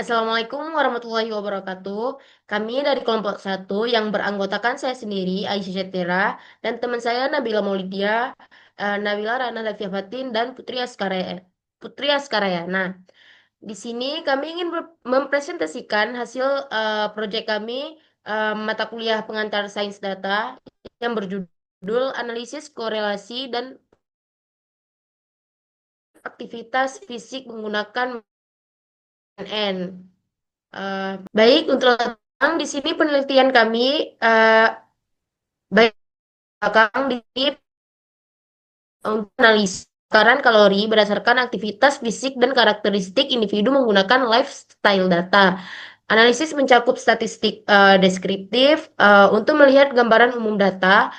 Assalamualaikum warahmatullahi wabarakatuh. Kami dari kelompok satu yang beranggotakan saya sendiri, Aisyah Syetera, dan teman saya Nabila Maulidia, Nabila Rana Lafia Fatin, dan Putri Askaraya. Putri Askaraya. Nah, di sini kami ingin mempresentasikan hasil proyek kami mata kuliah pengantar sains data yang berjudul Analisis Korelasi dan Aktivitas Fisik Menggunakan KNN. Baik, untuk di sini penelitian kami eh, baik belakang di untuk analisis takaran kalori berdasarkan aktivitas fisik dan karakteristik individu menggunakan lifestyle data. Analisis mencakup statistik deskriptif untuk melihat gambaran umum data,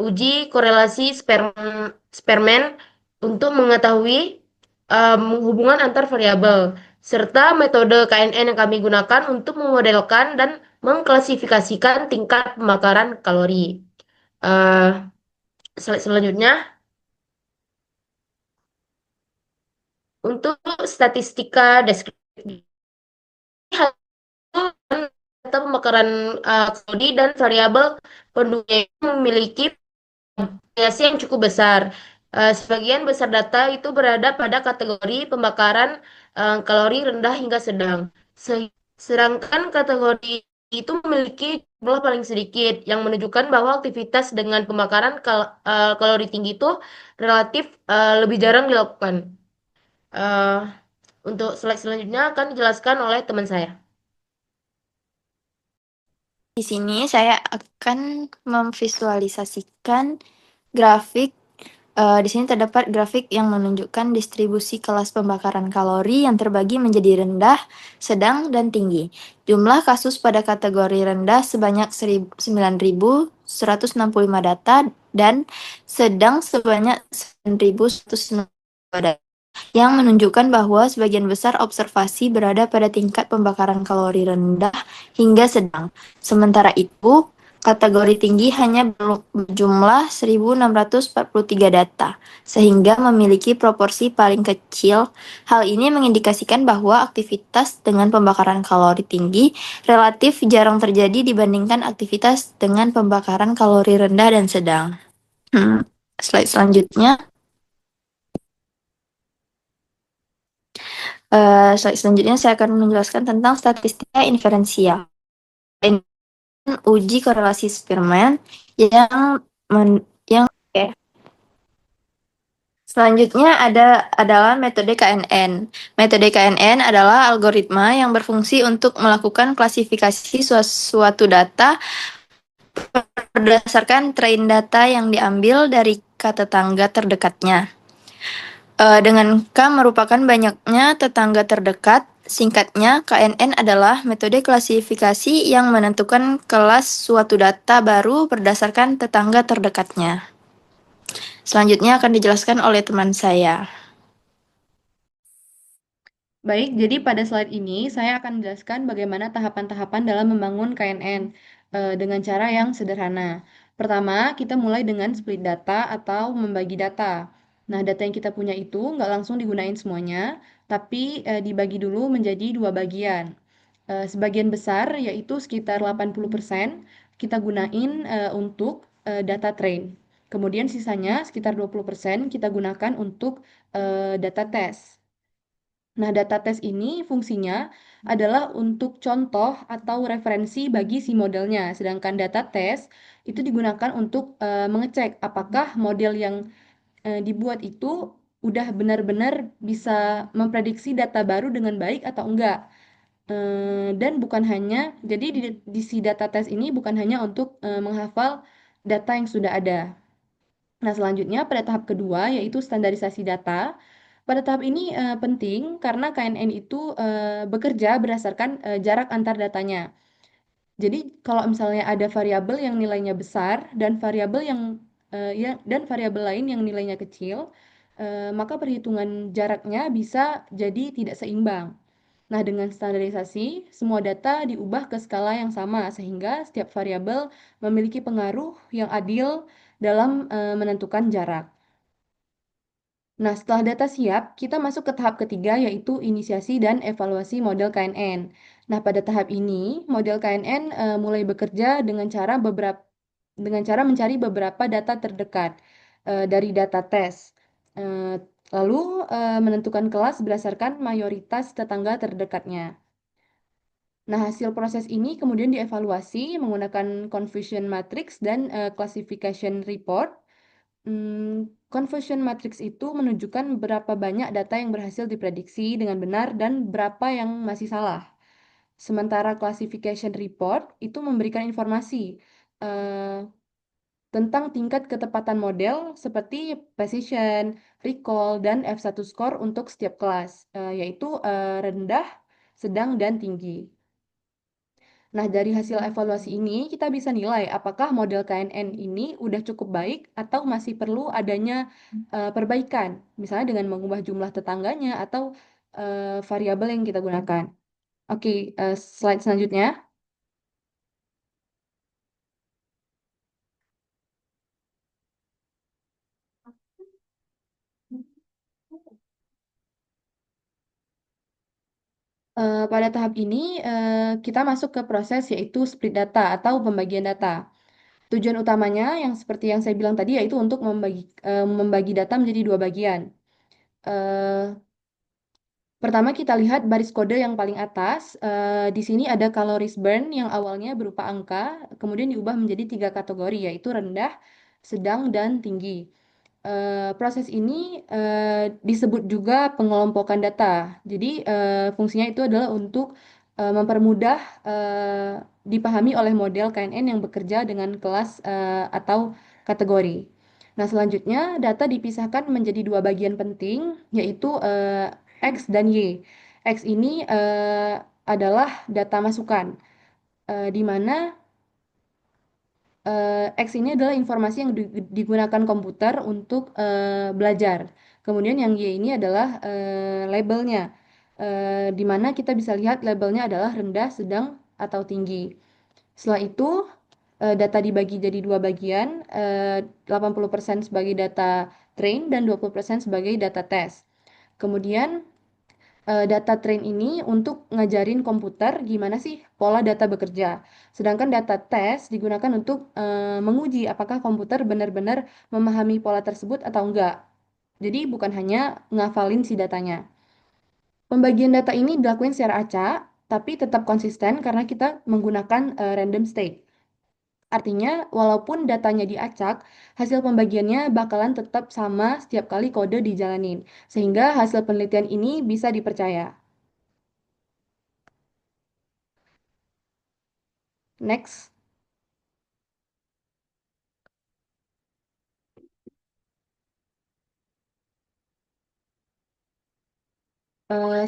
uji korelasi spermen untuk mengetahui hubungan antar variabel, serta metode KNN yang kami gunakan untuk memodelkan dan mengklasifikasikan tingkat pembakaran kalori. Eh, slide selanjutnya, untuk statistika deskriptif data pembakaran kalori dan variabel pendukung yang memiliki variasi yang cukup besar. Sebagian besar data itu berada pada kategori pembakaran kalori rendah hingga sedang. Sedangkan kategori itu memiliki jumlah paling sedikit, yang menunjukkan bahwa aktivitas dengan pembakaran kalori tinggi itu relatif lebih jarang dilakukan. Eh, untuk slide selanjutnya akan dijelaskan oleh teman saya. Di sini saya akan memvisualisasikan grafik. Di sini terdapat grafik yang menunjukkan distribusi kelas pembakaran kalori yang terbagi menjadi rendah, sedang, dan tinggi. Jumlah kasus pada kategori rendah sebanyak 9.165 data dan sedang sebanyak 9.195 data, yang menunjukkan bahwa sebagian besar observasi berada pada tingkat pembakaran kalori rendah hingga sedang. Sementara itu, kategori tinggi hanya berjumlah 1.643 data, sehingga memiliki proporsi paling kecil. Hal ini mengindikasikan bahwa aktivitas dengan pembakaran kalori tinggi relatif jarang terjadi dibandingkan aktivitas dengan pembakaran kalori rendah dan sedang. Slide selanjutnya. Slide selanjutnya saya akan menjelaskan tentang statistika inferensial. Ini uji korelasi Spearman yang oke. Selanjutnya adalah metode KNN. Metode KNN adalah algoritma yang berfungsi untuk melakukan klasifikasi suatu data berdasarkan train data yang diambil dari kata tetangga terdekatnya. Dengan K merupakan banyaknya tetangga terdekat, singkatnya KNN adalah metode klasifikasi yang menentukan kelas suatu data baru berdasarkan tetangga terdekatnya. Selanjutnya akan dijelaskan oleh teman saya. Baik, jadi pada slide ini saya akan menjelaskan bagaimana tahapan-tahapan dalam membangun KNN dengan cara yang sederhana. Pertama, kita mulai dengan split data atau membagi data. Nah, data yang kita punya itu nggak langsung digunain semuanya, tapi dibagi dulu menjadi dua bagian. Sebagian besar, yaitu sekitar 80%, kita gunain untuk data train. Kemudian sisanya sekitar 20% kita gunakan untuk data test. Nah, data test ini fungsinya adalah untuk contoh atau referensi bagi si modelnya. Sedangkan data test itu digunakan untuk mengecek apakah model yang dibuat itu udah benar-benar bisa memprediksi data baru dengan baik atau enggak. Dan bukan hanya, jadi di si data test ini bukan hanya untuk menghafal data yang sudah ada. Nah, selanjutnya pada tahap kedua yaitu standarisasi data. Pada tahap ini penting karena KNN itu bekerja berdasarkan jarak antar datanya. Jadi kalau misalnya ada variabel yang nilainya besar dan variabel dan variabel lain yang nilainya kecil, maka perhitungan jaraknya bisa jadi tidak seimbang. Nah, dengan standarisasi, semua data diubah ke skala yang sama sehingga setiap variabel memiliki pengaruh yang adil dalam menentukan jarak. Nah, setelah data siap, kita masuk ke tahap ketiga yaitu inisiasi dan evaluasi model KNN. Nah, pada tahap ini, model KNN mulai bekerja dengan cara mencari beberapa data terdekat dari data tes. Eh, Lalu menentukan kelas berdasarkan mayoritas tetangga terdekatnya. Nah, hasil proses ini kemudian dievaluasi menggunakan confusion matrix dan classification report. Conversion matrix itu menunjukkan berapa banyak data yang berhasil diprediksi dengan benar dan berapa yang masih salah. Sementara classification report itu memberikan informasi eh, tentang tingkat ketepatan model seperti precision, recall, dan F1 score untuk setiap kelas, yaitu rendah, sedang, dan tinggi. Nah, dari hasil evaluasi ini, kita bisa nilai apakah model KNN ini udah cukup baik atau masih perlu adanya perbaikan, misalnya dengan mengubah jumlah tetangganya atau variabel yang kita gunakan. Oke, slide selanjutnya. Pada tahap ini, kita masuk ke proses yaitu split data atau pembagian data. Tujuan utamanya yang seperti yang saya bilang tadi yaitu untuk membagi data menjadi dua bagian. Eh, Pertama kita lihat baris kode yang paling atas. Di sini ada calories burn yang awalnya berupa angka, kemudian diubah menjadi tiga kategori yaitu rendah, sedang, dan tinggi. Proses ini disebut juga pengelompokan data. Jadi fungsinya itu adalah untuk mempermudah dipahami oleh model KNN yang bekerja dengan kelas atau kategori. Nah, selanjutnya data dipisahkan menjadi dua bagian penting, yaitu X dan Y. X ini adalah data masukan, di mana X ini adalah informasi yang digunakan komputer untuk belajar. Kemudian yang Y ini adalah labelnya, di mana kita bisa lihat labelnya adalah rendah, sedang, atau tinggi. Setelah itu, data dibagi jadi dua bagian, 80% sebagai data train dan 20% sebagai data test. Kemudian data train ini untuk ngajarin komputer gimana sih pola data bekerja. Sedangkan data test digunakan untuk menguji apakah komputer benar-benar memahami pola tersebut atau enggak. Jadi bukan hanya ngafalin si datanya. Pembagian data ini dilakukan secara acak, tapi tetap konsisten karena kita menggunakan random state. Artinya, walaupun datanya diacak, hasil pembagiannya bakalan tetap sama setiap kali kode dijalanin, sehingga hasil penelitian ini bisa dipercaya. Next.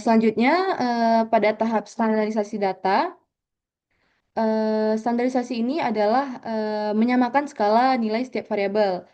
Selanjutnya, pada tahap standarisasi data, standarisasi ini adalah menyamakan skala nilai setiap variabel.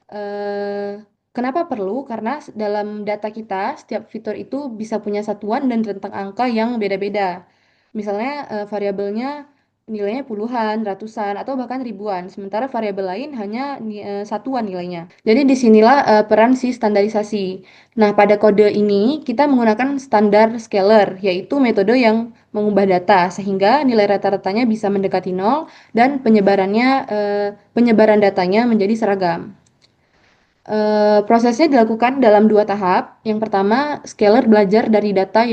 Eh, Kenapa perlu? Karena dalam data kita, setiap fitur itu bisa punya satuan dan rentang angka yang beda-beda. Misalnya, variabelnya nilainya puluhan, ratusan, atau bahkan ribuan, sementara variabel lain hanya satuan nilainya. Jadi disinilah peran si standarisasi. Nah, pada kode ini kita menggunakan standar scalar, yaitu metode yang mengubah data sehingga nilai rata-ratanya bisa mendekati nol dan penyebaran datanya menjadi seragam. Prosesnya dilakukan dalam dua tahap. Yang pertama, scaler belajar dari data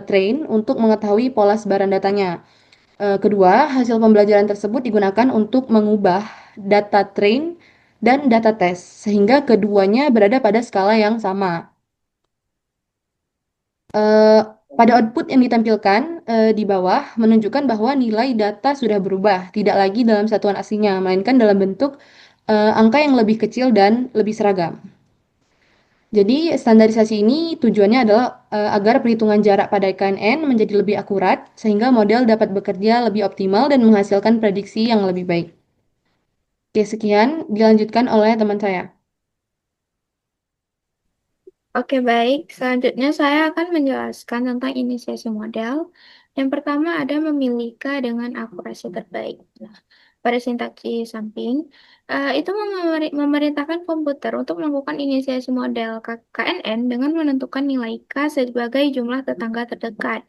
train untuk mengetahui pola sebaran datanya. Kedua, hasil pembelajaran tersebut digunakan untuk mengubah data train dan data test sehingga keduanya berada pada skala yang sama. Eh, Pada output yang ditampilkan di bawah menunjukkan bahwa nilai data sudah berubah, tidak lagi dalam satuan aslinya, melainkan dalam bentuk angka yang lebih kecil dan lebih seragam. Jadi standarisasi ini tujuannya adalah agar perhitungan jarak pada KNN menjadi lebih akurat sehingga model dapat bekerja lebih optimal dan menghasilkan prediksi yang lebih baik. Oke, sekian dilanjutkan oleh teman saya. Oke, baik. Selanjutnya saya akan menjelaskan tentang inisiasi model. Yang pertama ada memilih K dengan akurasi terbaik. Nah, pada sintaksi samping, itu memerintahkan komputer untuk melakukan inisiasi model KNN dengan menentukan nilai K sebagai jumlah tetangga terdekat.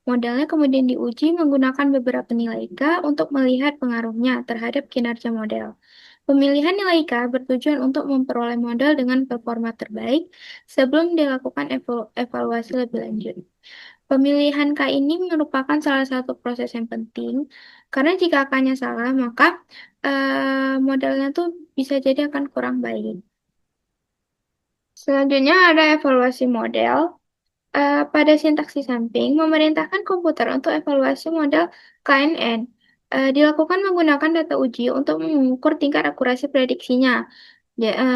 Modelnya kemudian diuji menggunakan beberapa nilai K untuk melihat pengaruhnya terhadap kinerja model. Pemilihan nilai K bertujuan untuk memperoleh model dengan performa terbaik sebelum dilakukan evaluasi lebih lanjut. Pemilihan K ini merupakan salah satu proses yang penting, karena jika K-nya salah, maka modelnya tuh bisa jadi akan kurang baik. Selanjutnya ada evaluasi model. Pada sintaksi samping, memerintahkan komputer untuk evaluasi model KNN. Dilakukan menggunakan data uji untuk mengukur tingkat akurasi prediksinya.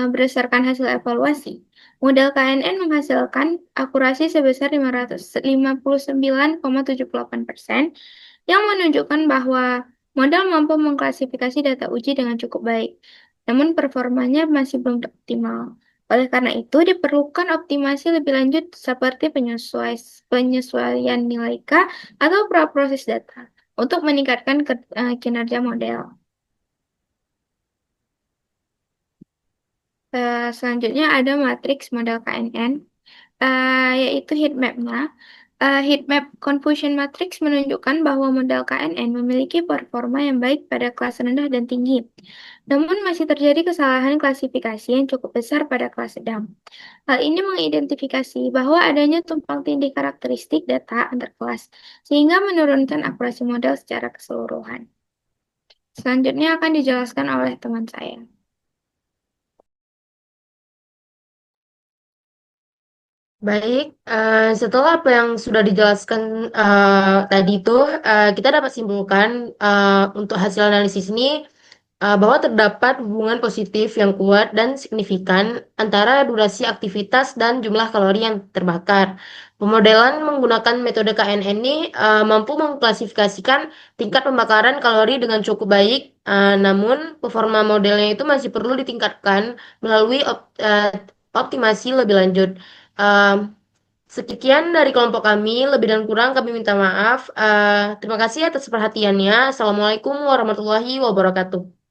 Berdasarkan hasil evaluasi, model KNN menghasilkan akurasi sebesar 559,78%, yang menunjukkan bahwa model mampu mengklasifikasi data uji dengan cukup baik, namun performanya masih belum optimal. Oleh karena itu, diperlukan optimasi lebih lanjut seperti penyesuaian nilai K atau praproses data untuk meningkatkan kinerja model. Selanjutnya ada matriks model KNN, yaitu heat map-nya. Heat map confusion matrix menunjukkan bahwa model KNN memiliki performa yang baik pada kelas rendah dan tinggi. Namun masih terjadi kesalahan klasifikasi yang cukup besar pada kelas sedang. Hal ini mengidentifikasi bahwa adanya tumpang tindih karakteristik data antar kelas, sehingga menurunkan akurasi model secara keseluruhan. Selanjutnya akan dijelaskan oleh teman saya. Baik, setelah apa yang sudah dijelaskan tadi itu, kita dapat simpulkan untuk hasil analisis ini bahwa terdapat hubungan positif yang kuat dan signifikan antara durasi aktivitas dan jumlah kalori yang terbakar. Pemodelan menggunakan metode KNN ini mampu mengklasifikasikan tingkat pembakaran kalori dengan cukup baik, namun performa modelnya itu masih perlu ditingkatkan melalui optimasi lebih lanjut. Um, Sekian dari kelompok kami, lebih dan kurang kami minta maaf. Terima kasih atas perhatiannya. Assalamualaikum warahmatullahi wabarakatuh.